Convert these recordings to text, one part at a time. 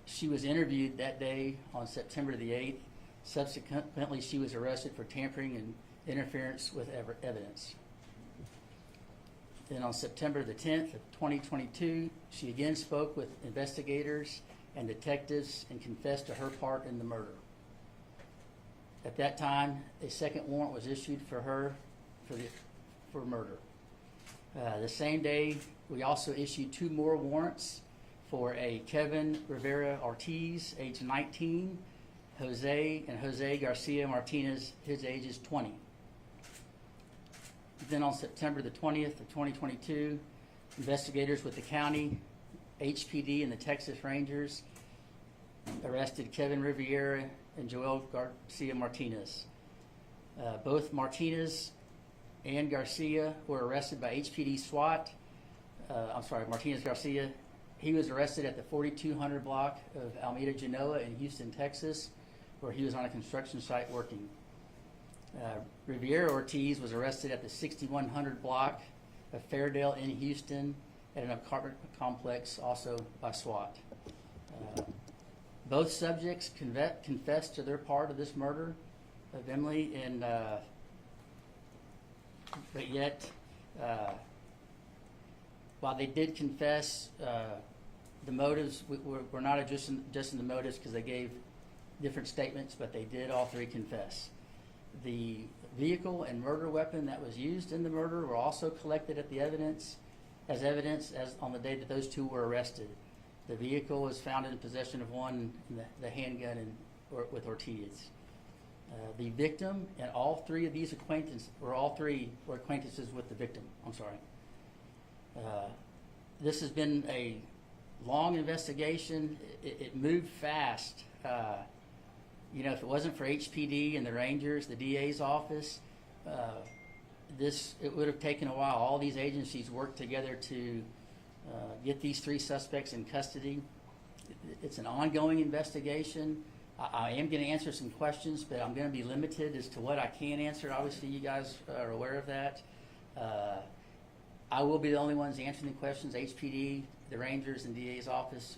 She was interviewed that day on September the 8th. Subsequently, she was arrested for tampering and interference with evidence. Then on September the 10th of 2022, she again spoke with investigators and detectives and confessed to her part in the murder. At that time, a second warrant was issued for her for murder. The same day, we also issued 2 more warrants for a Kevin Rivera Ortiz, age 19, Jose Garcia Martinez, his age is 20. Then on September the 20th of 2022, investigators with the county, HPD, and the Texas Rangers arrested Kevin Riviera and Joel Garcia Martinez. Both Martinez and Garcia were arrested by HPD SWAT. Martinez Garcia, he was arrested at the 4200 block of Alameda Genoa in Houston, Texas, where he was on a construction site working. Riviera Ortiz was arrested at the 6100 block of Fairdale in Houston at an apartment complex, also by SWAT. Both subjects confessed to their part of this murder of Emily, and but yet, while they did confess, the motives we're not adjusting the motives because they gave different statements, but they did all 3 confess. The vehicle and murder weapon that was used in the murder were also collected at the evidence as on the day that those 2 were arrested. The vehicle was found in possession of one, the handgun with Ortiz. The victim and all 3 of these acquaintances were acquaintances with the victim. I'm sorry. This has been a long investigation. It moved fast. If it wasn't for HPD and the Rangers, the DA's office, it would have taken a while. All these agencies worked together to get these 3 suspects in custody. It's an ongoing investigation. I am going to answer some questions, but I'm going to be limited as to what I can answer. Obviously, you guys are aware of that. I will be the only ones answering the questions. HPD, the Rangers, and DA's office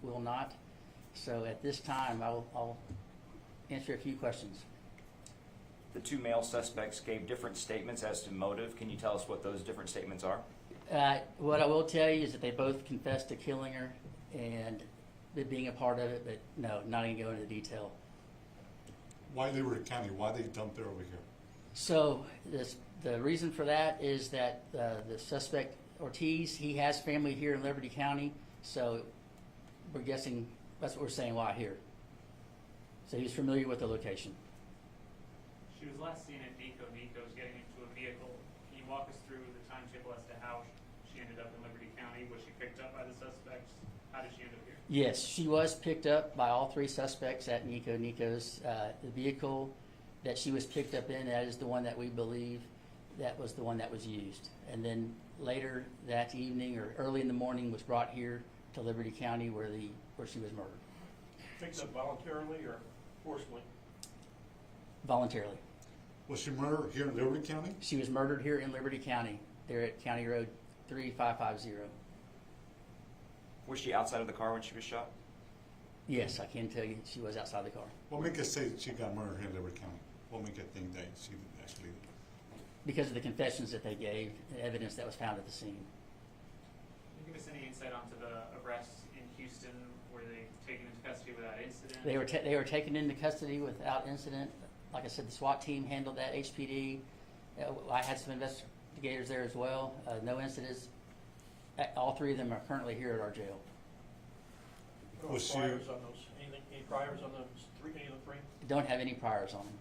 will not. So at this time, I'll answer a few questions. The 2 male suspects gave different statements as to motive. Can you tell us what those different statements are? What I will tell you is that they both confessed to killing her and being a part of it, but no, not going to go into detail. Why Liberty County? Why they dumped her over here? So the reason for that is that the suspect, Ortiz, he has family here in Liberty County, so we're guessing that's what we're saying, why here. So he's familiar with the location. She was last seen at Knox getting into a vehicle. Can you walk us through the timetable as to how she ended up in Liberty County? Was she picked up by the suspects? How did she end up here? Yes, she was picked up by all 3 suspects at Knox. The vehicle that she was picked up in, that is the one that we believe that was the one that was used. And then later that evening or early in the morning was brought here to Liberty County where she was murdered. Picked up voluntarily or forcibly? Voluntarily. Was she murdered here in Liberty County? She was murdered here in Liberty County. They're at County Road 3550. Was she outside of the car when she was shot? Yes, I can tell you she was outside the car. What make us say she got murdered here in Liberty County? What make us think that she actually... Because of the confessions that they gave, the evidence that was found at the scene. Can you give us any insight onto the arrests in Houston? Were they taken into custody without incident? They were taken into custody without incident. Like I said, the SWAT team handled that, HPD. I had some investigators there as well. No incidents. All 3 of them are currently here at our jail. Was priors on those? Any priors on any of the 3? Don't have any priors on them.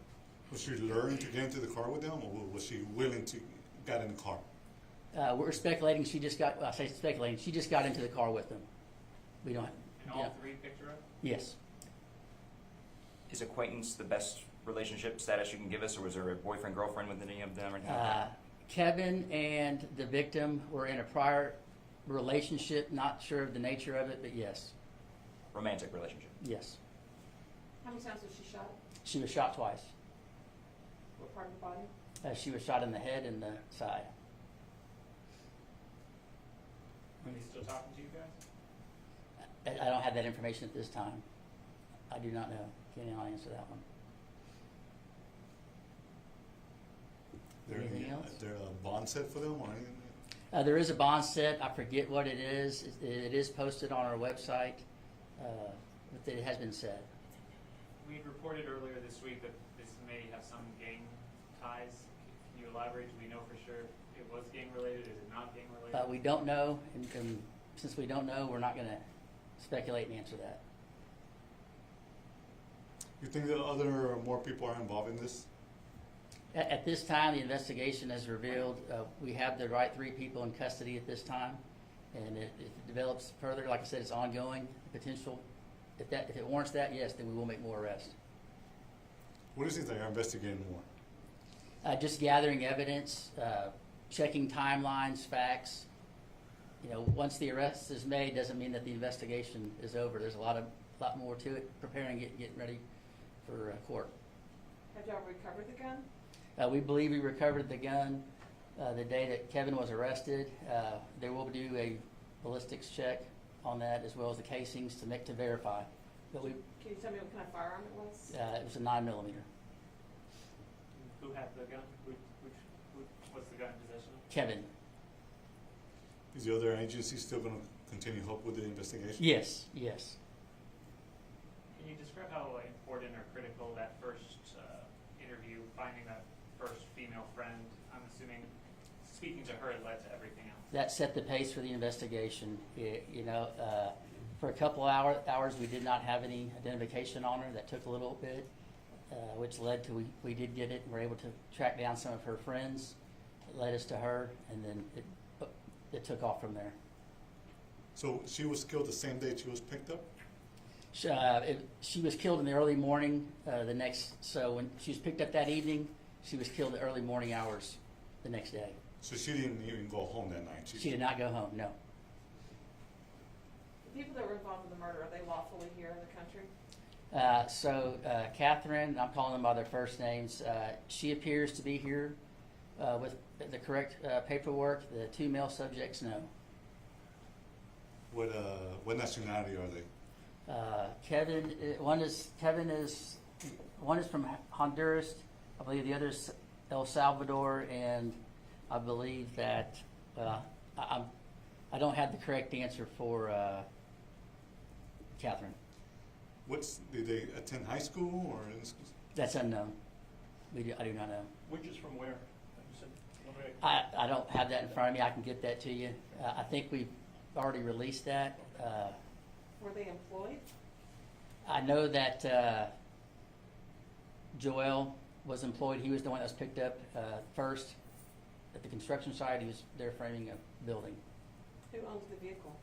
Was she luring to get into the car with them, or was she willing to get in the car? We're speculating she just got, she just got into the car with them. We don't. And all 3 picked her up? Yes. Is acquaintance the best relationship status you can give us, or was there a boyfriend, girlfriend with any of them? Or anything like that? Kevin and the victim were in a prior relationship, not sure of the nature of it, but yes. Romantic relationship? Yes. How many times was she shot? She was shot twice. What part of the body? She was shot in the head and the side. Are they still talking to you guys? I don't have that information at this time. I do not know. Can't answer that one. Anything else? Is there a bond set for them or anything? There is a bond set. I forget what it is. It is posted on our website, but it has been set. We had reported earlier this week that this may have some gang ties. Can you elaborate? Do we know for sure it was gang related? Is it not gang related? We don't know, and since we don't know, we're not going to speculate and answer that. You think that more people are involved in this? At this time, the investigation has revealed we have the right 3 people in custody at this time, and if it develops further, like I said, it's ongoing potential. If it warrants that, yes, then we will make more arrests. What is it they are investigating more? Just gathering evidence, checking timelines, facts. You know, once the arrest is made, doesn't mean that the investigation is over. There's a lot more to it. Preparing it, getting ready for court. Have y'all recovered the gun? We believe we recovered the gun the day that Kevin was arrested. They will do a ballistics check on that as well as the casings to verify. But Can you tell me what kind of firearm it was? it was a 9mm. Who had the gun? What's the gun in possession of? Kevin. Is the other agency still going to continue help with the investigation? Yes. Can you describe how important or critical that first interview, finding that first female friend, I'm assuming speaking to her led to everything else? That set the pace for the investigation. For a couple hours, we did not have any identification on her. That took a little bit, which led to we did get it. And we're able to track down some of her friends. It led us to her, and then it took off from there. So she was killed the same day she was picked up? She was killed in the early morning so when she was picked up that evening, she was killed in the early morning hours the next day. So she didn't even go home that night? She did not go home, no. The people that were involved in the murder, are they lawfully here in the country? Catherine, I'm calling them by their first names, she appears to be here with the correct paperwork. The 2 male subjects, no. What nationality are they? One is from Honduras. I believe the other is El Salvador, and I believe that I don't have the correct answer for Catherine. Did they attend high school or in school? That's unknown. I do not know. Which is from where? You said, I don't have that in front of me. I can get that to you. I think we've already released that. Were they employed? I know that Joel was employed. He was the one that was picked up first at the construction site. He was there framing a building. Who owned the vehicle?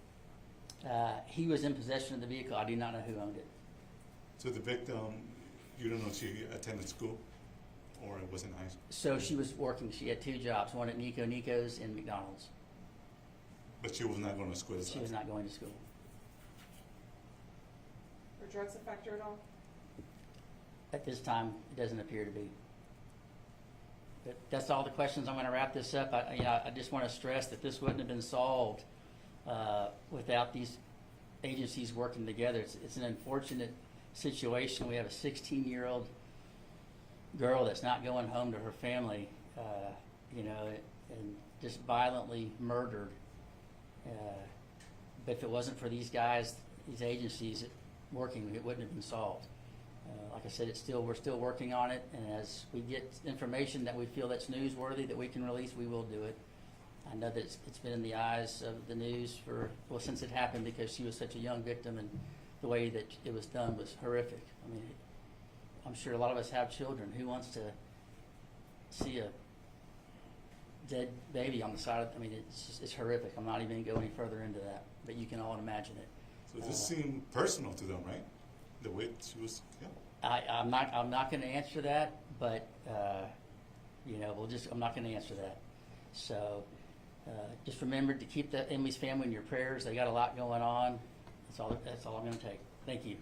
He was in possession of the vehicle. I do not know who owned it. So the victim, you don't know if she attended school or it was in high school? So she was working. She had 2 jobs, one at Nico's and McDonald's. But she was not going to school? She was not going to school. Were drugs a factor at all? At this time, it doesn't appear to be. But that's all the questions. I'm going to wrap this up. I just want to stress that this wouldn't have been solved without these agencies working together. It's an unfortunate situation. We have a 16-year-old girl that's not going home to her family, and just violently murdered. But if it wasn't for these guys, these agencies working, it wouldn't have been solved. Like I said, we're still working on it, and as we get information that we feel that's newsworthy that we can release, we will do it. I know that it's been in the eyes of the news since it happened, because she was such a young victim, and the way that it was done was horrific. I mean, I'm sure a lot of us have children. Who wants to see a dead baby on the side of? It's horrific. I'm not even going to go any further into that, but you can all imagine it. So this seemed personal to them, right? The way she was killed. I'm not going to answer that, but I'm not going to answer that. So just remember to keep Emily's family in your prayers. They got a lot going on. That's all I'm going to take. Thank you.